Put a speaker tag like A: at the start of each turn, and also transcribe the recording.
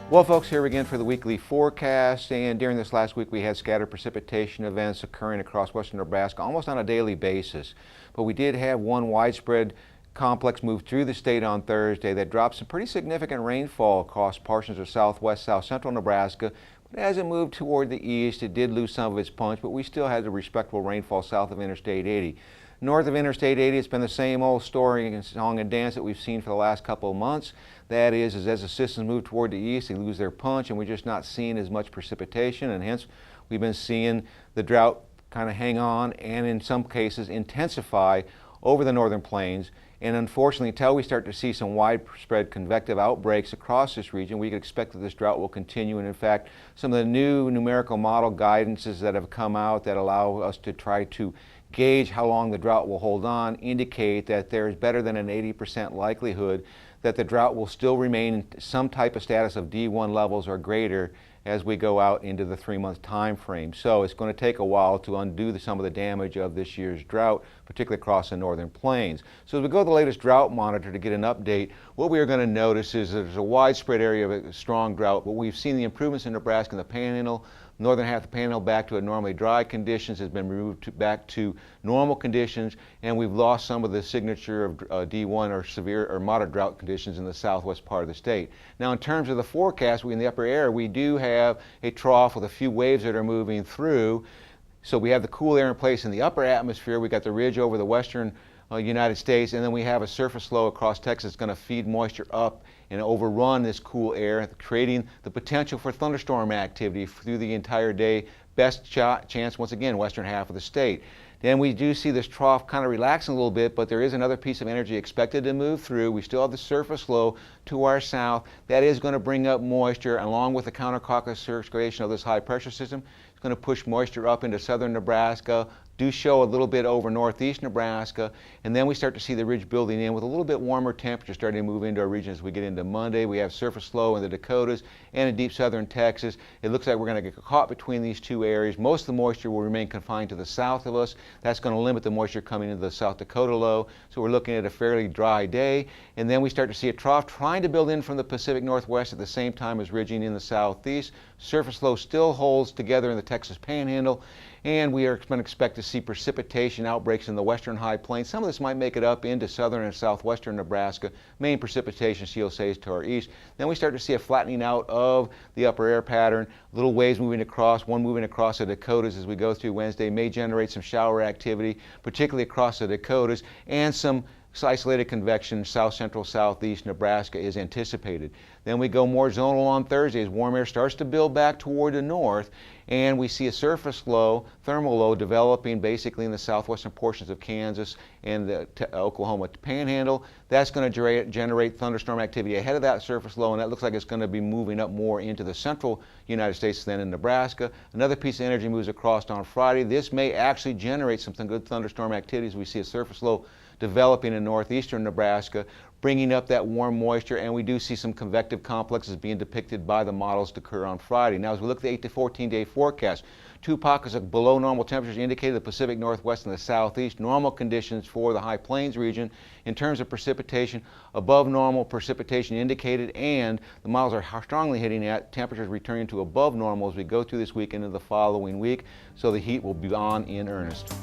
A: Well, folks, here again for the weekly forecast, and during this last week we had scattered precipitation events occurring across western Nebraska almost on a daily basis. But we did have one widespread complex move through the state on Thursday that dropped some pretty significant rainfall across portions of southwest, south central Nebraska. But as it moved toward the east, it did lose some of its punch, but we still had a respectable rainfall south of Interstate 80. North of Interstate 80, it's been the same old story and song and dance that we've seen for the last couple of months. That is as the systems move toward the east, they lose their punch, and we're just not seeing as much precipitation, and hence we've been seeing the drought kind of hang on and in some cases intensify over the northern plains. And unfortunately, until we start to see some widespread convective outbreaks across this region, we can expect that this drought will continue. And in fact, some of the new numerical model guidances that have come out that allow us to try to gauge how long the drought will hold on indicate that there is better than an 80% likelihood that the drought will still remain in some type of status of D1 levels or greater as we go out into the 3-month time frame. So it's going to take a while to undo some of the damage of this year's drought, particularly across the northern plains. So as we go to the latest drought monitor to get an update, what we are going to notice is there's a widespread area of a strong drought, but we've seen the improvements in Nebraska and the Panhandle. Northern half of the Panhandle back to a normally dry conditions has been moved back to normal conditions, and we've lost some of the signature of D1 or severe or moderate drought conditions in the southwest part of the state. Now, in terms of the forecast, in the upper air, we do have a trough with a few waves that are moving through. So we have the cool air in place in the upper atmosphere. We got the ridge over the western United States, and then we have a surface low across Texas that's going to feed moisture up and overrun this cool air, creating the potential for thunderstorm activity through the entire day. Best chance, once again, western half of the state. Then we do see this trough kind of relaxing a little bit, but there is another piece of energy expected to move through. We still have the surface low to our south. That is going to bring up moisture, along with the counterclockwise circulation of this high pressure system. It's going to push moisture up into southern Nebraska, do show a little bit over northeast Nebraska, and then we start to see the ridge building in with a little bit warmer temperature starting to move into our region as we get into Monday. We have surface low in the Dakotas and in deep southern Texas. It looks like we're going to get caught between these two areas. Most of the moisture will remain confined to the south of us. That's going to limit the moisture coming into the South Dakota low. So we're looking at a fairly dry day, and then we start to see a trough trying to build in from the Pacific Northwest at the same time as ridging in the southeast. Surface low still holds together in the Texas Panhandle, and we are going to expect to see precipitation outbreaks in the western high plains. Some of this might make it up into southern and southwestern Nebraska. Main precipitation, COC, is to our east. Then we start to see a flattening out of the upper air pattern. Little waves moving across, one moving across the Dakotas as we go through Wednesday may generate some shower activity, particularly across the Dakotas, and some isolated convection south central southeast Nebraska is anticipated. Then we go more zonal on Thursday as warm air starts to build back toward the north, and we see a surface low, thermal low, developing basically in the southwestern portions of Kansas and the Oklahoma Panhandle. That's going to generate thunderstorm activity ahead of that surface low, and that looks like it's going to be moving up more into the central United States than in Nebraska. Another piece of energy moves across on Friday. This may actually generate some good thunderstorm activities. We see a surface low developing in northeastern Nebraska, bringing up that warm moisture, and we do see some convective complexes being depicted by the models to occur on Friday. Now, as we look at the 8 to 14-day forecast, two pockets of below normal temperatures indicated the Pacific Northwest and the Southeast. Normal conditions for the High Plains region. In terms of precipitation, above normal precipitation indicated, and the models are strongly hitting at temperatures returning to above normal as we go through this week into the following week, so the heat will be on in earnest.